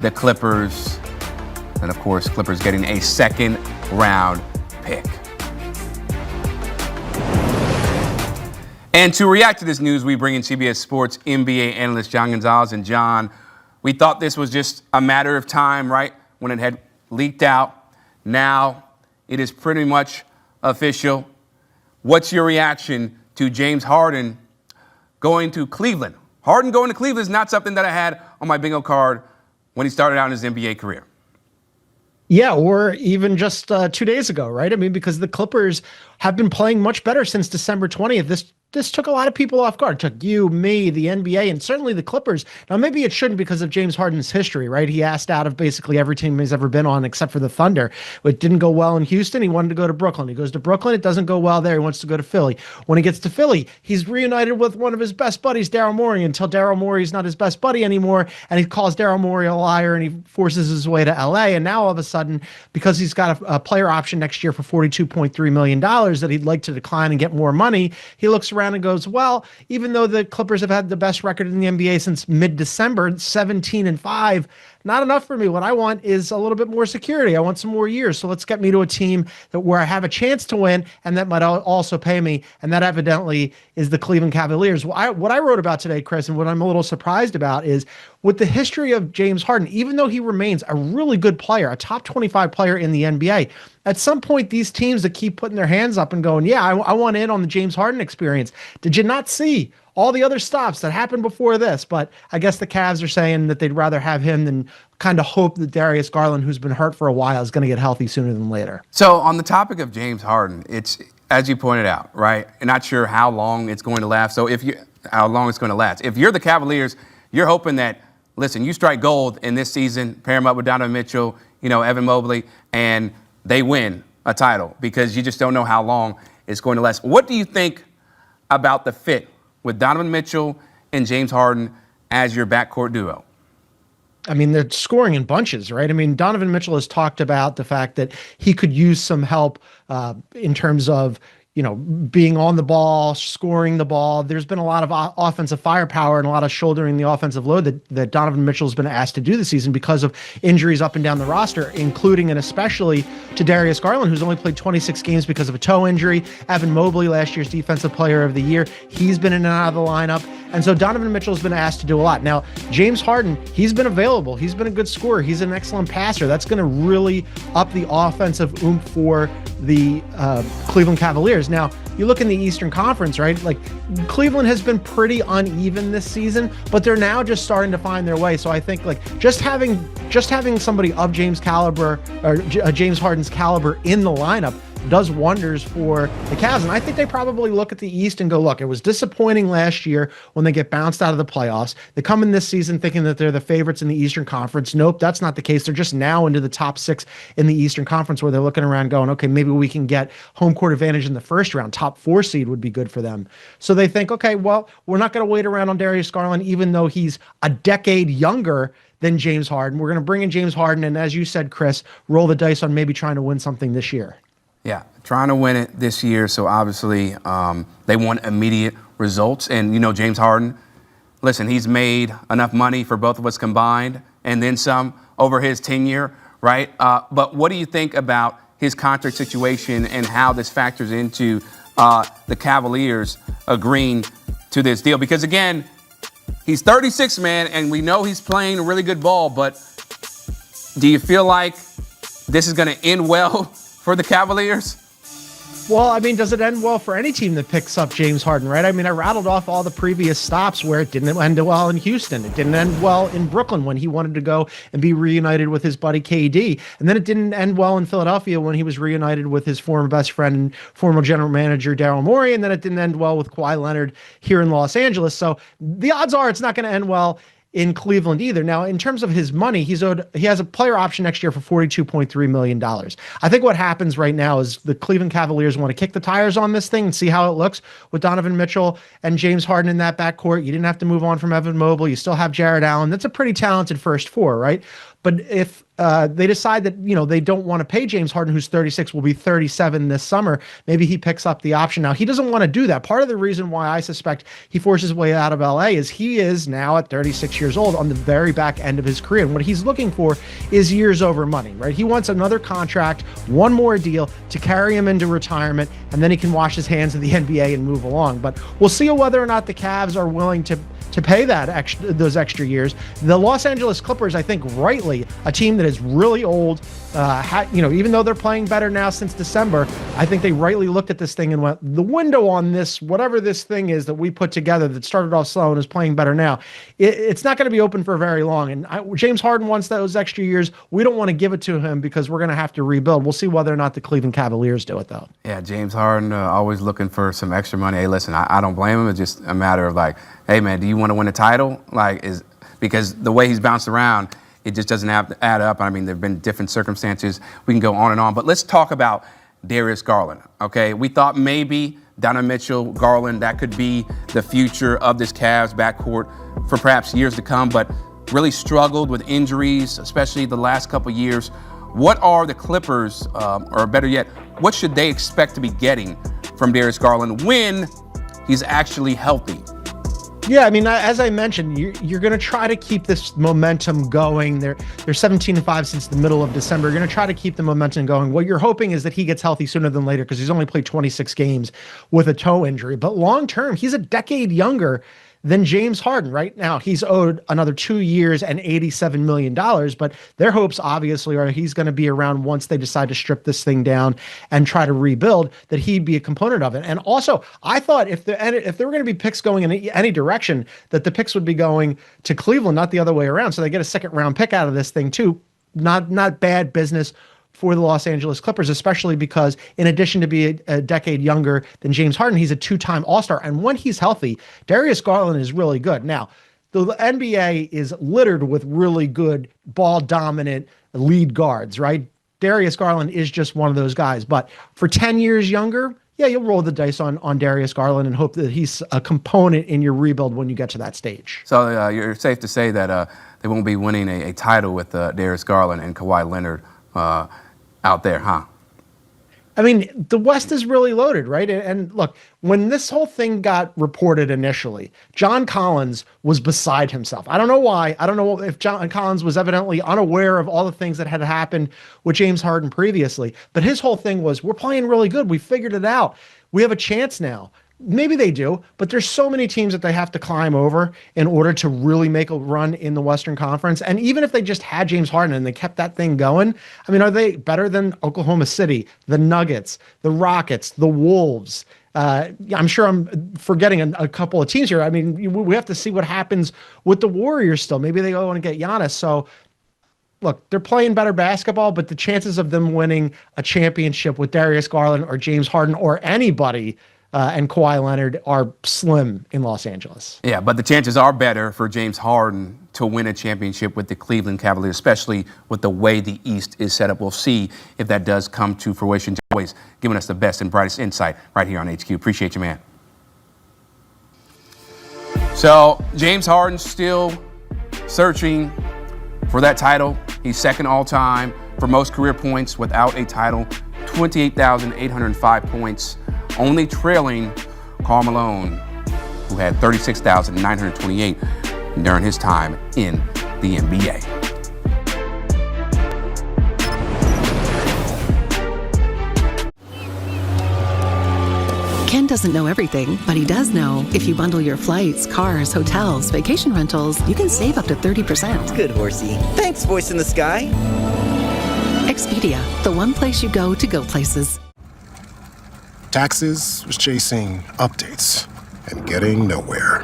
the Clippers. And, of course, Clippers getting a second-round pick. And to react to this news, we bring in CBS Sports NBA analyst John Gonzalez. And, John, we thought this was just a matter of time, right, when it had leaked out. Now it is pretty much official. What's your reaction to James Harden going to Cleveland? Harden going to Cleveland is not something that I had on my bingo card when he started out his NBA career. Yeah, or even just 2 days ago, right? I mean, because the Clippers have been playing much better since December 20th. This took a lot of people off guard. It took you, me, the NBA, and certainly the Clippers. Now, maybe it shouldn't because of James Harden's history, right? He asked out of basically every team he's ever been on except for the Thunder. It didn't go well in Houston. He wanted to go to Brooklyn. He goes to Brooklyn. It doesn't go well there. He wants to go to Philly. When he gets to Philly, he's reunited with one of his best buddies, Daryl Morey, until Daryl Morey's not his best buddy anymore, and he calls Daryl Morey a liar, and he forces his way to L.A., and now all of a sudden, because he's got a player option next year for $42.3 million that he'd like to decline and get more money, he looks around and goes, well, even though the Clippers have had the best record in the NBA since mid-December, 17-5, not enough for me. What I want is a little bit more security. I want some more years. So let's get me to a team where I have a chance to win and that might also pay me. And that evidently is the Cleveland Cavaliers. What I wrote about today, Chris, and what I'm a little surprised about is with the history of James Harden, even though he remains a really good player, a top 25 player in the NBA, at some point, these teams that keep putting their hands up and going, yeah, I want in on the James Harden experience. Did you not see all the other stops that happened before this? But I guess the Cavs are saying that they'd rather have him than kind of hope that Darius Garland, who's been hurt for a while, is going to get healthy sooner than later. So on the topic of James Harden, it's, as you pointed out, right? I'm not sure how long it's going to last. So how long it's going to last. If you're the Cavaliers, you're hoping that, listen, you strike gold in this season, pair him up with Donovan Mitchell, Evan Mobley, and they win a title because you just don't know how long it's going to last. What do you think about the fit with Donovan Mitchell and James Harden as your backcourt duo? I mean, they're scoring in bunches, right? I mean, Donovan Mitchell has talked about the fact that he could use some help in terms of, being on the ball, scoring the ball. There's been a lot of offensive firepower and a lot of shouldering the offensive load that Donovan Mitchell's been asked to do this season because of injuries up and down the roster, including and especially to Darius Garland, who's only played 26 games because of a toe injury. Evan Mobley, last year's Defensive Player of the Year, he's been in and out of the lineup. And so Donovan Mitchell's been asked to do a lot. Now, James Harden, he's been available. He's been a good scorer. He's an excellent passer. That's going to really up the offensive oomph for the Cleveland Cavaliers. Now, you look in the Eastern Conference, right? Like, Cleveland has been pretty uneven this season, but they're now just starting to find their way. So I think just having somebody of James caliber or James Harden's caliber in the lineup does wonders for the Cavs. And I think they probably look at the East and go, look, it was disappointing last year when they get bounced out of the playoffs. They come in this season thinking that they're the favorites in the Eastern Conference. Nope, that's not the case. They're just now into the top 6 in the Eastern Conference where they're looking around going, okay, maybe we can get home court advantage in the first round. Top 4 seed would be good for them. So they think, okay, well, we're not going to wait around on Darius Garland, even though he's a decade younger than James Harden. We're going to bring in James Harden. And as you said, Chris, roll the dice on maybe trying to win something this year. Yeah, trying to win it this year. So obviously they want immediate results. And, James Harden, listen, he's made enough money for both of us combined and then some over his tenure, right? But what do you think about his contract situation and how this factors into the Cavaliers agreeing to this deal? Because, again, he's 36, man, and we know he's playing really good ball. But do you feel like this is going to end well for the Cavaliers? Well, I mean, does it end well for any team that picks up James Harden, right? I mean, I rattled off all the previous stops where it didn't end well in Houston. It didn't end well in Brooklyn when he wanted to go and be reunited with his buddy KD. And then it didn't end well in Philadelphia when he was reunited with his former best friend and former general manager, Daryl Morey. And then it didn't end well with Kawhi Leonard here in Los Angeles. So the odds are it's not going to end well in Cleveland either. Now, in terms of his money, he has a player option next year for $42.3 million. I think what happens right now is the Cleveland Cavaliers want to kick the tires on this thing and see how it looks with Donovan Mitchell and James Harden in that backcourt. You didn't have to move on from Evan Mobley. You still have Jared Allen. That's a pretty talented first 4, right? But if they decide that, they don't want to pay James Harden, who's 36, will be 37 this summer, maybe he picks up the option. Now, he doesn't want to do that. Part of the reason why I suspect he forces his way out of LA is he is now at 36 36 years old on the very back end of his career. And what he's looking for is years over money, right? He wants another contract, one more deal to carry him into retirement, and then he can wash his hands of the NBA and move along. But we'll see whether or not the Cavs are willing to pay those extra years. The Los Angeles Clippers, I think rightly, a team that is really old, even though they're playing better now since December, I think they rightly looked at this thing and went, the window on this, whatever this thing is that we put together that started off slow and is playing better now, it's not going to be open for very long. And James Harden wants those extra years. We don't want to give it to him because we're going to have to rebuild. We'll see whether or not the Cleveland Cavaliers do it, though. Yeah, James Harden always looking for some extra money. Hey, listen, I don't blame him. It's just a matter of like, hey, man, do you want to win a title? Because the way he's bounced around, it just doesn't have to add up. I mean, there have been different circumstances. We can go on and on. But let's talk about Darius Garland, okay? We thought maybe Donovan Mitchell, Garland, that could be the future of this Cavs backcourt for perhaps years to come, but really struggled with injuries, especially the last couple years. What are the Clippers, or better yet, what should they expect to be getting from Darius Garland when he's actually healthy? Yeah, I mean, as I mentioned, you're going to try to keep this momentum going. They're 17-5 since the middle of December. You're going to try to keep the momentum going. What you're hoping is that he gets healthy sooner than later because he's only played 26 games with a toe injury. But long term, he's a decade younger than James Harden. Right now, he's owed another 2 years and $87 million, but their hopes obviously are he's going to be around once they decide to strip this thing down and try to rebuild, that he'd be a component of it. And also, I thought if there were going to be picks going in any direction, that the picks would be going to Cleveland, not the other way around. So they get a second round pick out of this thing too. Not bad business for the Los Angeles Clippers, especially because in addition to being a decade younger than James Harden, he's a two-time All-Star. And when he's healthy, Darius Garland is really good. Now, the NBA is littered with really good ball-dominant lead guards, right? Darius Garland is just one of those guys. But for 10 years younger, yeah, you'll roll the dice on Darius Garland and hope that he's a component in your rebuild when you get to that stage. So you're safe to say that they won't be winning a title with Darius Garland and Kawhi Leonard out there, huh? I mean, the West is really loaded, right? And look, when this whole thing got reported initially, John Collins was beside himself. I don't know why. I don't know if John Collins was evidently unaware of all the things that had happened with James Harden previously, but his whole thing was, we're playing really good. We figured it out. We have a chance now. Maybe they do, but there's so many teams that they have to climb over in order to really make a run in the Western Conference. And even if they just had James Harden and they kept that thing going, I mean, are they better than Oklahoma City, the Nuggets, the Rockets, the Wolves? I'm sure I'm forgetting a couple of teams here. I mean, we have to see what happens with the Warriors still. Maybe they want to get Giannis. So look, they're playing better basketball, but the chances of them winning a championship with Darius Garland or James Harden or anybody and Kawhi Leonard are slim in Los Angeles. Yeah, but the chances are better for James Harden to win a championship with the Cleveland Cavaliers, especially with the way the East is set up. We'll see if that does come to fruition. Always giving us the best and brightest insight right here on HQ. Appreciate you, man. So James Harden still searching for that title. He's second all time for most career points without a title, 28,805 points. Only trailing Karl Malone, who had 36,928 during his time in the NBA. Ken doesn't know everything, but he does know if you bundle your flights, cars, hotels, vacation rentals, you can save up to 30%. Good, horsey. Thanks, voice in the sky. Expedia, the one place you go to go places. Taxes was chasing updates and getting nowhere.